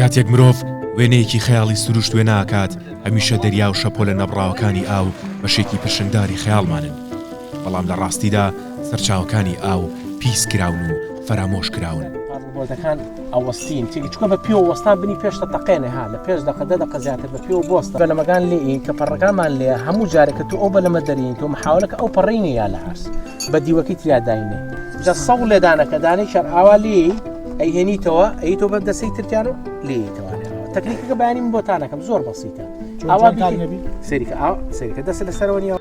کاتێک مرۆڤ وێنەیەکی خەیاڵی سروشت وێ ناکات هەمیشە دەریا و شەپۆ لە نەبڕاوەکانی ئاو بەشێکی پرشنگداری خەیاڵمانن، بەڵام لە ڕاستیدا سەرچاوەکانی ئاو پیس کراون و فەرامۆش کراون. بۆردەکان ئەوەستین چکە بە پێوە وەستان بنی پێشتە تەقێنێ ها لە پێش دەقەدە دەقە زیاتر بە پێوە بۆستە بەلەمەکان لێ کە پەڕەکانمان لێ هەموو جارێکە تو ئەو بەلەمە دەرین تۆ محاولەکە ئەو پەڕینی یا لە عرس بە دیوەکەی تیاداینێ جە سەڵ لێدانەکە دانەی شەر ئاوا لێ ئەیهێنیتەوە ئەی تۆ بە دەسەی ترتیانە لێتەوانێتەوە تەکنیکەکە بەیانی من بۆتانەکەم زۆر بەسیتە ئاوا سەریکە دەست لەسەرەوە نیە.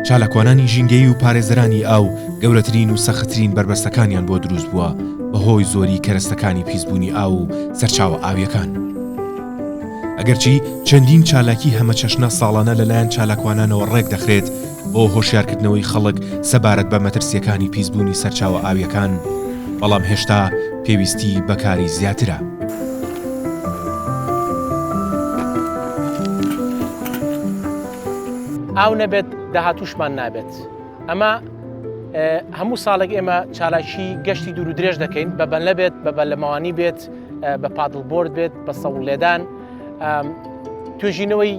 چالاکوانانی ژینگەی و پارێزەرانی ئاو گەورەترین و سەختترین بربەستەکانیان بۆ دروست بووە بەهۆی زۆری کەرەستەکانی پیسبوونی ئاو و سەرچاوە ئاویەکان. ئەگەرچی چەندین چالاکی هەمە چەشنە ساڵانە لەلایەن چالاکوانانەوە ڕێک دەخرێت بۆ هۆشیارکردنەوەی خەڵک سەبارەت بە مەترسیەکانی پیسبوونی سەرچاوە ئاویەکان، بەڵام هێشتا پێویستی بەکاری زیاترە. ئاو نەبێت داهاتوشمان نابێت. ئەمە هەموو ساڵێک ئێمە چالاکی گەشتی دوور و درێژ دەکەین بە بەنلە بێت بە بەلەمەوانی بێت بە پادڵبۆرد بێت بە سەوڵ لێدان توێژینەوەی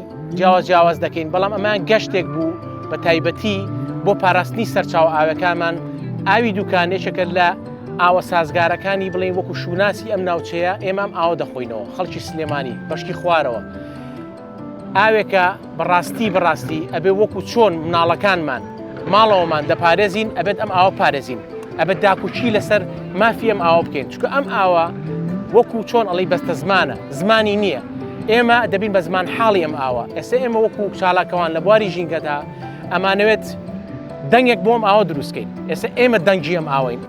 جیاواز دەکەین، بەڵام ئەمان گەشتێک بوو بە تایبەتی بۆ پاراستنی سەرچاو ئاوەکانمان. ئاوی دوکانێکێکە لە ئاوە سازگارەکانی بڵێن وەکو شوناسی ئەم ناوچەیە ئێمام ئاوە دەخۆینەوە خەڵکی سلێمانی بەشکی خوارەوە. ئاوێکە بەڕاستی ئەبێ وەکو چۆن مناڵەکانمان ماڵەوەمان دەپارێزین ئەبێت ئەم ئاوە پارێزین، ئەبێت داکوچی لەسەر مافی ئەم ئاوە بکەین، چونکە ئەم ئاوە وەکو چۆن ئەڵی بەستە زمانە زمانی نییە، ئێمە دەبین بە زمان حاڵی ئەم ئاوە. ئێستا ئێمە وەکو چالاکەوان لە بواری ژینگەدا ئەمانەوێت دەنگێک بۆم ئاوە دروستکەین، ئێستا ئێمە دەنگی ئەم ئاوەین.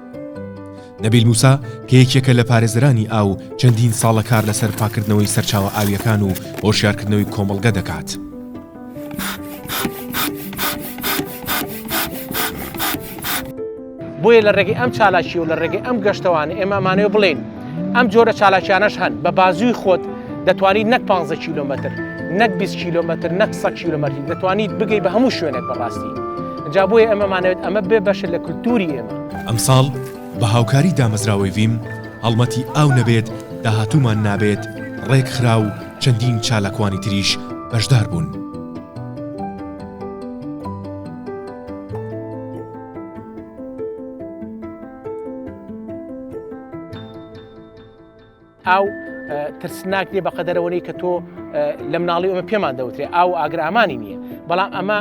نەبیل موسا کە یەکێکە لە پارێزەرانی ئاو چەندین ساڵە کار لەسەر پاکردنەوەی سەرچاوە ئاویەکان و هۆشیارکردنەوەی کۆمەڵگە دەکات. بۆیە لە ڕێگەی ئەم چالاکی و لە ڕێگەی ئەم گەشتەوانە ئێمە ئەمانەوە بڵێن ئەم جۆرە چالاکیانەش هەن بە بازووی خۆت دەتوانیت نەک 15 کیلۆمەتر نەک 20 کیلۆمەتر نەک 100 کیلۆمەتر دەتوانیت بگەی بە هەموو شوێنێک بەڕاستی. جا بۆیە ئەمەمانەوێت ئەمە بێ بەشە لە کولتوری ئێمە. ئەمساڵ بە هاوکاری دامەزراوەی ڤیم هەڵمەتی ئاو نەبێت داهاتوومان نابێت ڕێک خرا و چەندین چالاکوانی تریش بەشدار بوون. ئاو ترسناک نیە بە قەدەرەوەی کە تۆ لە مناڵی ئەمە پێمان دەوترێ ئاو ئاگرامانی نییە، بەڵام ئەمە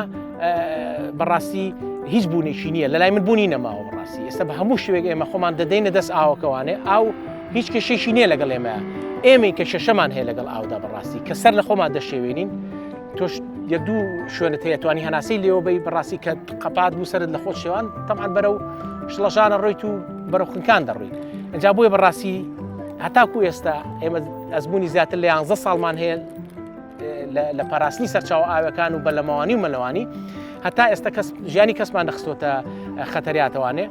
بەڕاستی هیچ بوونێکی نییە، لەلای من بوونی نەماوە بەڕاستی. ئێستا بە هەموو شوێک ئێمە خۆمان دەدەینە دەست ئاوەکەوانێ ئاو هیچ کێشەیەکی نییە لەگەڵ ئێمەیە، ئێمەی کە شەشەمان هەیە لەگەڵ ئاودا بەڕاستی کە سەر لە خۆمان دەشێوێنین. تۆش یەک دوو شوێنت هەیە توانی هەناسەی لێەوە بەی بەڕاستی کە قەپات بوو سەرت لە خۆت شێوان تەمان بەرەو شڵەژانە ڕۆیت و بەرەو خنکان دەڕۆیت. ئەجا بۆیە بەڕاستی هەتاکو ئێستا ئێمە ئەزمموی زیاتر لە 11 ساڵمان هەیە لە پاراستنی سەرچاو ئاوەکان و بەلەمەوانی و مەلەوانی، هەتا ئێستا ژیانی کەسمان نەخستۆتە خەتەریاتەوانێ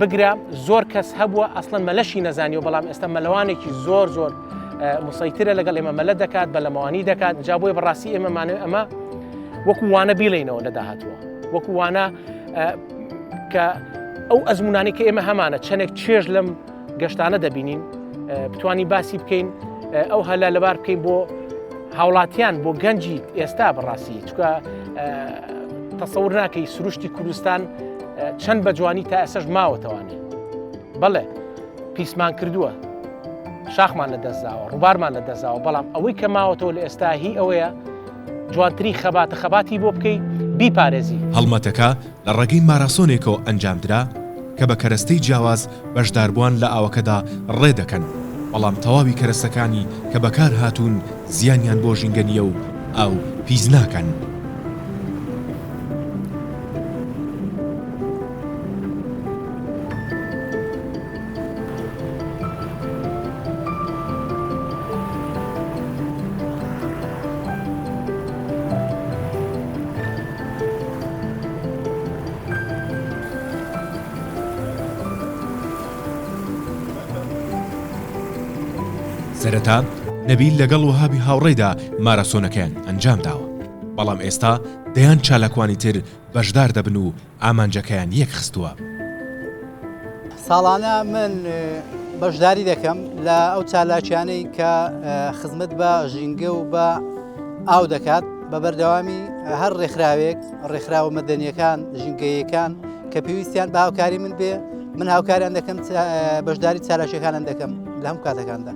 بگرە زۆر کەس هەبووە ئەسڵەن مەلەشی نەزانیەوە، بەڵام ئێستا مەلەوانێکی زۆر مسەیترە لەگەڵ ئێمە مەلە دەکات بەلەمەوانی دەکات. جا بۆیە بەڕاستی ئێمە وەکو وانە بیڵێنەوە لە داهاتووە، وەکو وانە کە ئەو ئەزمونانی کە ئێمە هەمانە چەندێک چێژ لەم گەشتانە دەبینین بتوانی باسی بکەین ئەو هەلا لەبار بکەین بۆ هاوڵاتیان بۆ گەنجی ئێستا بەڕاستی، چکە تەسەور ناکەی سروشتی کوردستان چەند بە جوانی تا ئێسەش ماوەتەوانێ. بەڵێ پیسمان کردووە، شاخمان لە دەستداوە، ڕووبارمان لە دەستداوە، بەڵام ئەوەی کە ماوەتەوە لە ئێستا هی ئەوەیە جوانتری خەباتی بۆ بکەی بیپارێزی. هەڵمەتەکە لە ڕێگەی ماراسۆنێکەوە ئەنجامدرا کە بە کەرەستەی جیاواز بەشداربووان لە ئاوەکەدا ڕێ دەکەن، بەڵام تەواوی کەرەستەکانی کە بەکار هاتوون زیانیان بۆ ژینگە نیە و ئاو پیس ناکەن. سەرەتا نەبیل لەگەڵ وهابی هاوڕێدا ماراسۆنەکەیان ئەنجام داوە، بەڵام ئێستا دەیان چالاکوانی تر بەشدار دەبن و ئامانجەکەیان یەک خستووە. ساڵانە من بەشداری دەکەم لە ئەو چالاکیانەی کە خزمەت بە ژینگە و بە ئاو دەکات بە بەردەوامی هەر ڕێکخراوێک ڕێکخراوە مەدەنیەکان ژینگەیەکان کە پێویستیان بە هاوکاری من بێ من هاوکاریان دەکەم بەشداری چالاکیەکانان دەکەم لە هەموو کاتەکاندا.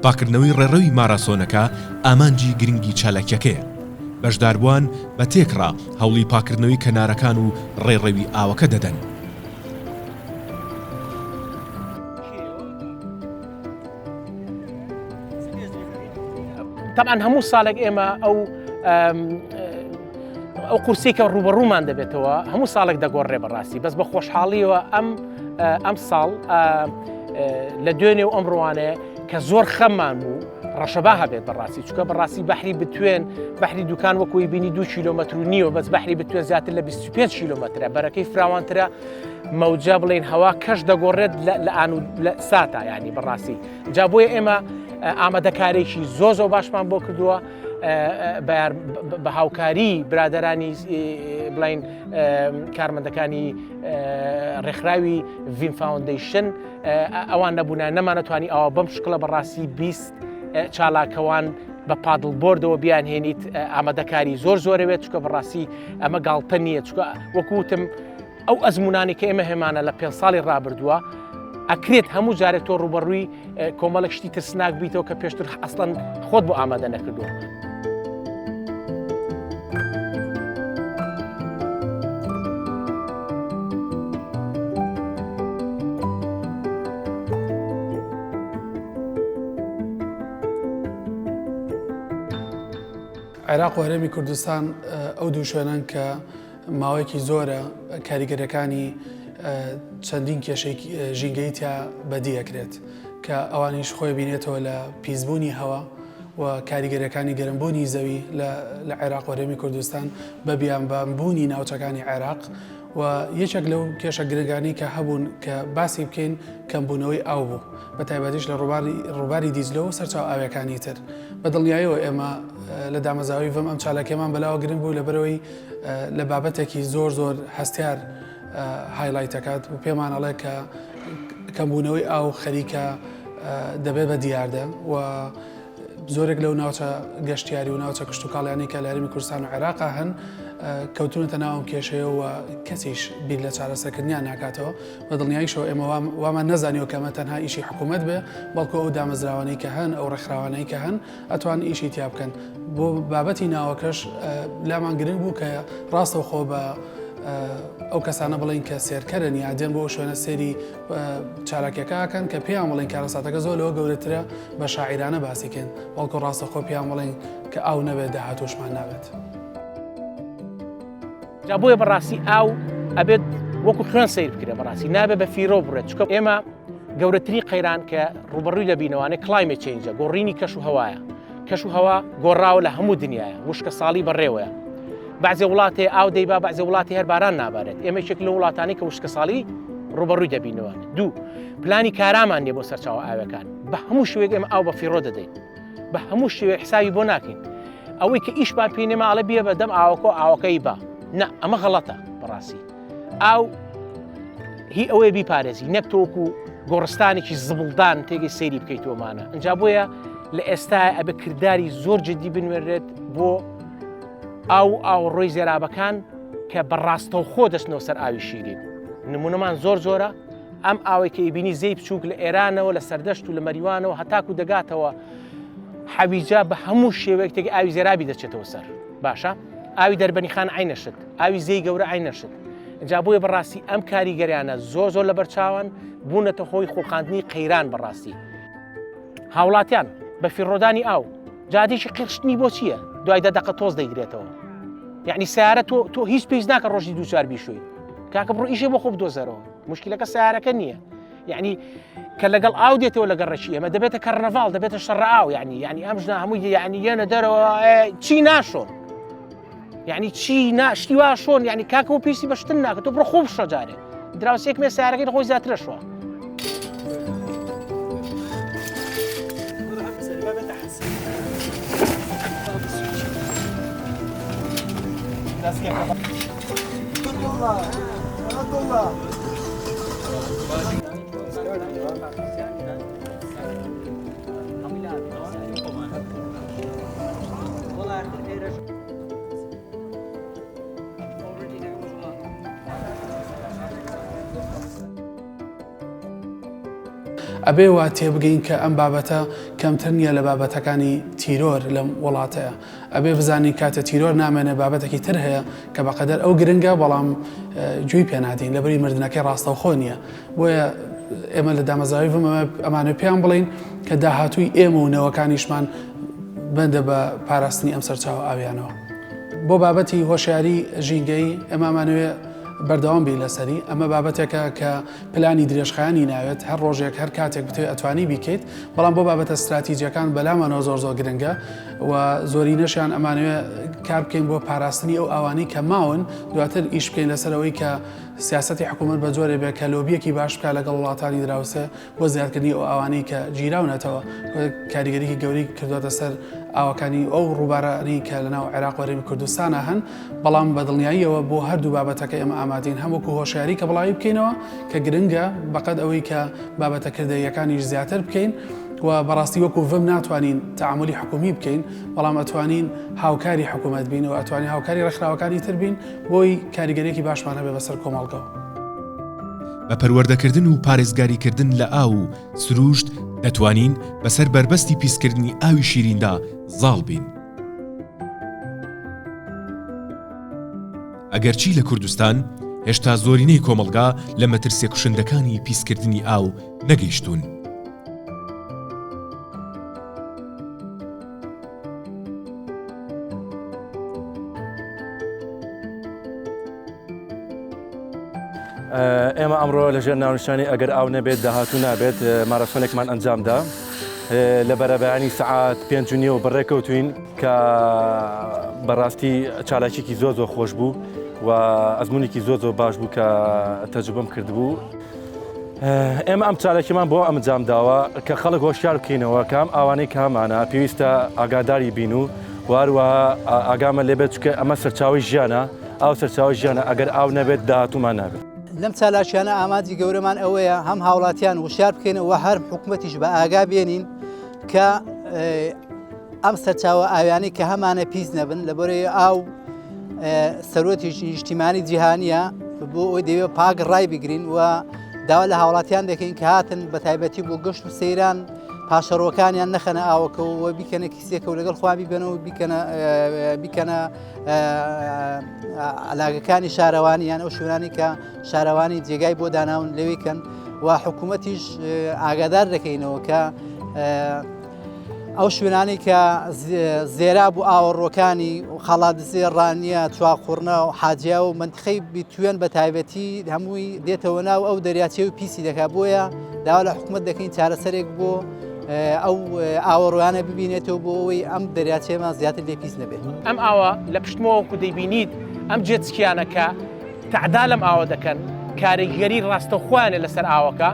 پاکردنەوەی ڕێڕەوی ماراسۆنەکە ئامانجی گرنگی چالاکیەکەیە. بەشداربووان بە تێکڕا هەوڵی پاکردنەوەی کەنارەکان و ڕێڕەوی ئاوەکە دەدەن. طبعا هەموو ساڵێک ئێمە ئەو قورسی کە ڕوبەڕوومان دەبێتەوە هەموو ساڵێک دەگۆڕێ بەڕاستی بەس بە خۆشحاڵیەوە ئەم ساڵ لە دوێنێ و ئەمڕوانەیە کە زۆر خەممان بوو ڕەشەبا هەبێت بەڕاستی چونکە بەڕاستی بەحری بتوێن بەحری دوکان وەکوی بینی 2 کیلۆمەتر و نیوە بەس بەحری بتوێن زیاتر لە 25 کیلۆمەترە بەرەکەی فراوانترە مەوجە بڵێن هەوا کەش دەگۆڕێت لە ئان و ساتە ینی بەڕاستی جا بۆیە ئێمە ئامادەکارێکی زۆ باشمان بۆ کردووە بە هاوکاری برادەرانی بڵین کارمەندەکانی ڕێکخراوی ڤیم فاوندیشن ئەوان نەبوونا نەمانەتوانی ئەوە بەم شکڵە بەڕاستی 20 چالاکەوان بە پادڵ بۆردەوە بیان هێنیت ئامادەکاری زۆرەوێت چکە بەڕاستی ئەمە گاڵتە نییە چکە وەکوتم ئەو ئەزمونانی کە ئێمە هێمانە لە 5 ساڵی ڕابردووە ئەکرێت هەموو جارێک تۆ ڕوبەڕووی کۆمەڵک شتی ترسناک بیتەوە کە پێشتر ئەسڵەن خۆت بۆ ئامادە نەکردووە. عێراق و هەرێمی کوردستان ئەو دوو شوێنن کە ماوەیەکی زۆرە کاریگەرەکانی چەندین کێشەی ژینگەیتیا بەدیەکرێت کە ئەوانیش خۆی بینێتەوە لە پیسبوونی هەوا و کاریگەرەکانی گەرمبوونی زەوی لە عێراق و هەرێمی کوردستان بە بیانبانبوونی ناوچەکانی عێراق و یەکێک لەو کێشە گرنگانی کە هەبوون کە باسی بکەین کەمبوونەوەی ئاو بوو بە تایبەتیش لە ڕووباری دیزلۆ و سەرچاو ئاویەکانی تر بە دڵنیاییەوە ئێمە لە دامەزاوی بەم ئەم چالاکێمان بەلاوە گرنگ بوو لەبەرەوەی لە بابەتێکی زۆر هەستیار هایلایتەکات و پێمان ئەڵێ کە کەمبوونەوەی ئاو خەریکە دەبێت بە دیاردە و زۆرێک لەو ناوچە گەشتیاری و ناوچە کشتتوکاڵیانی کە لە هەرێمی کوردستان و عێراقا هەن کەوتونەتە ناوم کێشەیە و کەسیش بیر لە چارەسەرکردنیان ناکاتەوە بە دڵنیاییشەوە ئێمە وامان نەزانیەوە کەمە تەنها ئیشی حکوومەت بێ بەڵکو ئەو دامەزراوانەی کە هەن ئەو ڕێکخراوانەی کە هەن ئەتوان ئیشی تیا بکەن بۆ بابەتی ناوەکەش لامان گرنگ بوو کە ڕاستەوخۆ بە ئەو کەسانە بڵین کە سێرکەرن یادێن بۆ شوێنە سێری چالاکیەکەکەن کە پێیان بڵین کارەساتەکە زۆر لەوە گەورەترە بە شاعیرانە باسیکەن بەڵکو ڕاستەخۆ پێیان بڵین کە ئاو نەبێت داهاتوشمان نابێت. جا بۆیە بەڕاستی ئاو ئەبێت وەکو خوێن سیر بکرێت بەڕاستی نابێت بە فیرۆ بڕێت چکە ئێمە گەورەتری قەیران کە ڕوبەڕووی لە بینەوانێ کلایمێت چێنجە گۆڕینی کەش و هەوایە کەش و هەوا گۆڕاوە لە هەموو دنیاە وشکە ساڵی بەڕێوەیە بعضی وڵاتی ئاو دەیبا بعضی وڵاتی هەر باران نابارێت ئێمە یەکێک لە وڵاتانی کە وشکە ساڵی ڕوبەڕووی دەبینەوە. دوو پلانی کارامان نیە بۆ سەرچاوە ئاوەکان بە هەموو شوێک ئێمە ئاو بە فیڕۆ دەدەین بە هەموو شوێک حسابی بۆ ناکەین ئەوەی کە ئیشمان پێ نێمە ئەڵێ بێ بە دەم ئاوەکەی با نه ئەمە غەڵەتە بەڕاستی ئاو هی ئەوەیە بیپارێزی نەک تۆکو گۆڕستانێکی زبڵدان تێگەی سەیری بکەیتەوەمانە ئەنجا بۆیە لە ئێستا ئەبێ کردداری زۆر جدی بنوێرێت بۆ ئاوڕۆی زێرابەکان کە بەڕاستەو خۆ دەستنەوە سەر ئاوی شیرین نمونەمان زۆرە ئەم ئاوەی کە ئیبینی زەی بچووک لە ئێرانەوە لە سەردەشت و لە مەریوانەوە هەتاکو دەگاتەوە حەویجا بە هەموو شێوەیەک تێگە ئاوی زێرابی دەچێتەوە سەر باشە ئاوی دەربەنی خان عینەشت ئاوی زەی گەورە عینەشت ئەجا بۆیە بەڕاستی ئەم کاریگەریانە زۆر لە بەرچاوان بوونەتە خۆی خۆقاندنی قەیران بەڕاستی هاوڵاتیان بە فیڕۆدانی ئاو جادێکی قرشتنی بۆ چییە دوای دەدەقە تۆز دەیگرێتەوە یعنی سیارە تۆ هیچ پێویست ناکە ڕۆژی دووچار بیشوی کاکە بڕۆ ئیشێ بۆ خۆ بدۆزەرەوە مشکلەکە سیارەکە نییە یعنی کە لەگەڵ ئاو دێتەوە لەگەڵ ڕێکی ئەمە دەبێتە کەرنەڤاڵ دەبێتە شەڕە ئاو یعنی ئەم ژنا هەمووی یعنی یەنە دەرەوە چی ناشۆن یعنی چی شتی وا شۆن یعنی کاکە و پیسی بەشتن ناکە تۆ بڕۆ خۆ بشە جارێ دراوسێک مێ سیارەکەی خۆی زیاترە شوە ئەبێ وا تێبگەین کە ئەم بابەتە کەمتر نییە لە بابەتەکانی تیرۆر لەم وڵاتەیە. ئەبێ بزانین کاتە تیرۆر نامێنێ بابەتێکی تر هەیە کە بەقەدەر ئەو گرنگە بەڵام گوێی پێنادین لەبەری مردنەکەی ڕاستەوخۆ نییە. بۆیە ئێمە لە دامەزراوی ئەمانە پێیان بڵین کە داهاتووی ئێمە و نەوەکانیشمان بەندە بە پاراستنی ئەم سەرچاوە ئاویانەوە. بۆ بابەتی هۆشیاری ژینگەی ئەمامانوێ بەردەوام بی لەسەری ئەمە بابەتێکە کە پلانی درێژخایانی ناوێت هەر ڕۆژێک هەر کاتێک بتوێت ئەتوانی بیکەیت بەڵام بۆ بابەتە استراتیجیەکان بەلامانەوە زۆر گرنگە و زۆری نەشیان ئەمانوێ کار بکەین بۆ پاراستنی ئەو ئاوانەی کە ماون دواتر ئیش بکەین لەسەرەوەی کە سیاسەتی حکوومەت بە جۆرێ بێ کە لۆبیەکی باش بکات لەگەڵ وڵاتانی دراوسێ بۆ زیادکردنی ئەو ئاوانەی کە گیراونەتەوە کاریگەریکی گەوری کردوتە سەر ئاوەکانی ئەو ڕووبارانی کە لەناو عێراق و هەرێمی کوردستانە هەن بەڵام بەدڵنیاییەوە بۆ هەردوو بابەتەکە ئێمە ئامادەین هەمووکو هۆشیاری کە بڵاوی بکەینەوە کە گرنگە بەقەد ئەوەی کە بابەتەکردەیەکانیش زیاتر بکەین و بەڕاستی وەکو ڤم ناتوانین تعاملی حکومی بکەین بەڵام ئەتوانین هاوکاری حکوومەت بین و ئەتوانین هاوکاری ڕێکخراوەکانی تر بین بۆی کاریگەرێکی باشمان هەبێ بەسەر کۆمەڵگەوە. بە پەروەردەکردن و پارێزگاریکردن لە ئاو و سروشت دەتوانین بەسەر بربەستی پیسکردنی ئاوی شیریندا زاڵ بین. ئەگەرچی لە کوردستان هێشتا زۆرینەی کۆمەڵگا لە مەترسیە کوشندەکانی پیسکردنی ئاو نەگەیشتوون. ئێمە ئەمڕۆ لەژێر ناونیشانی ئەگەر ئاو نەبێت داهاتوو نابێت مارەسۆنێکمان ئەنجامدا لە بەرەبەیانی سەعات 5:30 بەڕێکەوتوین کە بەڕاستی چالاکیێکی زۆر خۆش بوو و ئەزمونێکی زۆر باش بوو کە تەجروبەم کردبوو. ئێمە ئەم چالاکیمان بۆ ئەنجامداوە کە خەڵک هۆشیار بکەینەوە کام ئاوانەی کامانە پێویستە ئاگاداری بین و واروەها ئاگامە لێبێت چکە ئەمە سەرچاوی ژیانە ئاو سەرچاوی ژیانە ئەگەر ئاو نەبێت داهاتوومان نابێت. لەم چالاکیانە ئامادی گەورەمان ئەوەیە هەم هاوڵاتیان وشار بکەینەوە هەر حکوومەتیش بە ئاگا بێنین کە ئەم سەرچاوە ئاویانەی کە هەمانە پیس نەبن لەبەرەوەی ئاو سەرۆتێکی نیشتیمانی جیهانیە بۆ ئەوی دەوێت پاک ڕای بگرین و داوا لە هاوڵاتیان دەکەین کە هاتن بە تایبەتی بۆ گەشت و سەیران پاشەڕۆکانیان نەخەنە ئاوەکەەوە بیکەنە کیسێکە و لەگەڵ خوا بیبنەوە بیکەنە علاگەکانی شارەوانیان ئەو شوێنانی کە شارەوانی جێگای بۆ داناون لەوێکەن و حکوومەتیش ئاگادار دەکەینەوە کە ئەو شوێنانی کە زێرا بوو ئاوەڕۆکانی خەڵاتزێ ڕانیە چواخۆڕنە و حاجیا و منتخەی بیتوێن بە تایبەتی هەمووی دێتەوە ناو ئەو دەریاچێ و پیسی دەکات بۆیە داوا لە حکوومەت دەکەین چارەسەرێک بۆ ئەو ئاوەڕوانە ببینێتەوە بۆ ئەوەی ئەم دەریاچێمان زیاتر لێ پیس نەبێت. ئەم ئاوە لە پشتمەوەکو دەیبینیت ئەم جێچکیانەکە تعدا لەم ئاوە دەکەن کاریگەری ڕاستەوخوایانە لەسەر ئاوەکە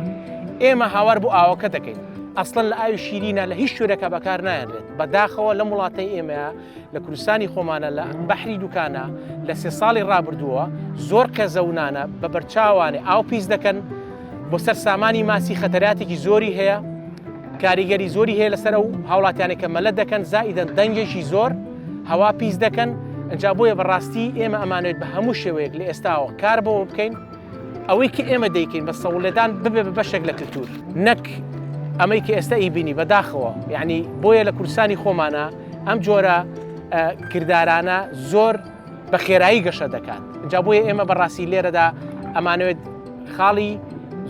ئێمە هاوار بۆ ئاوەکە دەکەین. ئەسڵەن لە ئاوی شیرینە لە هیچ شوێنێکە بەکار نایەنرێت بەداخەوە لە وڵاتەی ئێمەیە لە کوردستانی خۆمانە لە بەحری دوکانە لە 3 ساڵی ڕابردووە زۆر قەزەونانە بە بەرچاوانێ ئاو پیس دەکەن بۆ سەر سامانی ماسی خەتەراتێکی زۆری هەیە کاریگەری زۆری هەیە لەسەر ئەو هاوڵاتیانێک کە مەلە دەکەن زائیدەن دەنگێکی زۆر هەوا پیس دەکەن ئەجا بۆیە بەڕاستی ئێمە ئەمانوێت بە هەموو شێوەیەک لە ئێستاوە کار بەوە بکەین ئەوەی کە ئێمە دەیکەین بە سەوڵێدان ببێ بە بەشێک لە کلتور نەک ئەمەی کە ئێستا ئیبینی بەداخەوە یعنی بۆیە لە کوردستانی خۆمانە ئەم جۆرە کردارانە زۆر بە خێرایی گەشە دەکات جا بۆیە ئێمە بەڕاستی لێرەدا ئەمانوێت خاڵی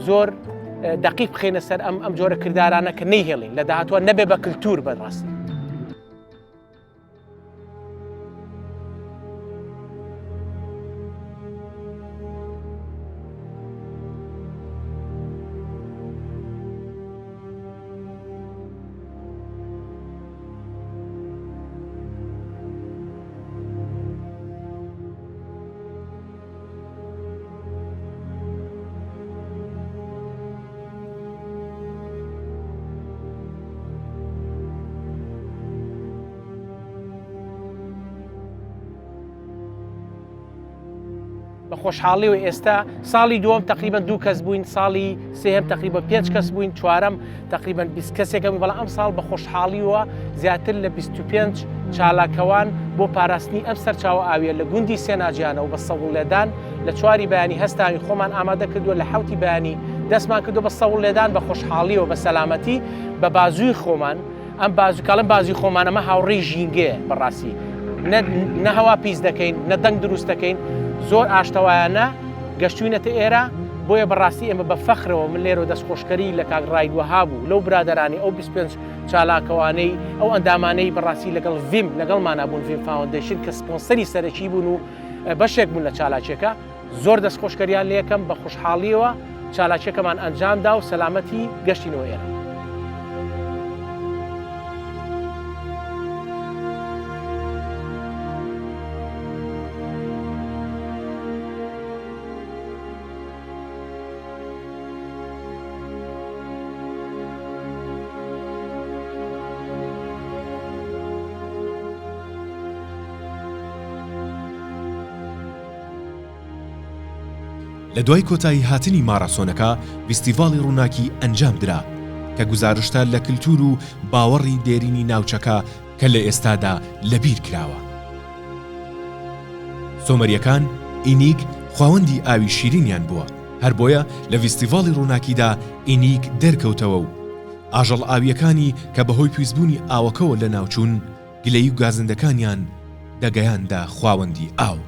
زۆر دقیق بخێنە سەر ئەم جۆرە کردارانە کە نەیهێڵین لە داهاتوە نەبێ بە کلتور بەڕاستی. بە خۆشحاڵی و ئێستا ساڵی دووەم تقریبان 2 کەس بووین، ساڵی سێهم تقریبا 5 کەس بووین، چوارەم تقریبا 20 کەسێکەکەم، بەڵام ئەم ساڵ بە خۆشحاڵیەوە زیاتر لە 25 چالاکەوان بۆ پاراستنی ئەم سەرچاوە ئاویە لە گوندی سێناجیانە و بە سەوڵ لێدان لە 4 بەیانی هەستاوی خۆمان ئامادە کردووە، لە 7 بەیانی دەستمان کردو بە سەوڵ لێدان بە خۆشحاڵیەوە بە سەلامەتی بە بازووی خۆمان. ئەم بازوکڵم بازوی خۆمانەمە هاوڕێی ژینگەیە بەڕاستی، نە هەوا پیس دەکەین، نە دەنگ دروست دەکەین، زۆر ئاشتەوایانە گەشتوینەتە ئێرە، بۆیە بەڕاستی ئێمە بە فەخرەوە من لێرە دەستخۆشکەری لە کاگڕایدوەها بوو لەو برادرانی ئەو 25 چالاکەوانەی ئەو ئەندامانەی بەڕاستی لەگەڵ ڤیم لەگەڵمانە بوون، ڤیم فاوندیشن کە سپۆنسەری سەرەکی بوون و بەشێک بوون لە چالاکێکە، زۆر دەستخۆشکەریان لێکەم بە خۆشحاڵیەوە چالاکێکەمان ئەنجامدا و سەلامەتی گەشتینەوە ئێرە. لە دوای کۆتایی هاتنی ماراسۆنەکە فیستیڤاڵی ڕووناکی ئەنجام درا کە گزارشتە لە کلتور و باوەڕی دێرینی ناوچەکە کە لە ئێستادا لەبیر کراوە. سۆمەریەکان ئینیک خاوەندی ئاوی شیرینیان بووە، هەر بۆیە لە فیستیڤاڵی ڕووناکیدا ئینیک دەرکەوتەوە و ئاژەڵ ئاویەکانی کە بەهۆی پیسبوونی ئاوەکەوە لە ناوچوون گلەیی و گازندەکانیان دەگەیاندا خاوەندی ئاو.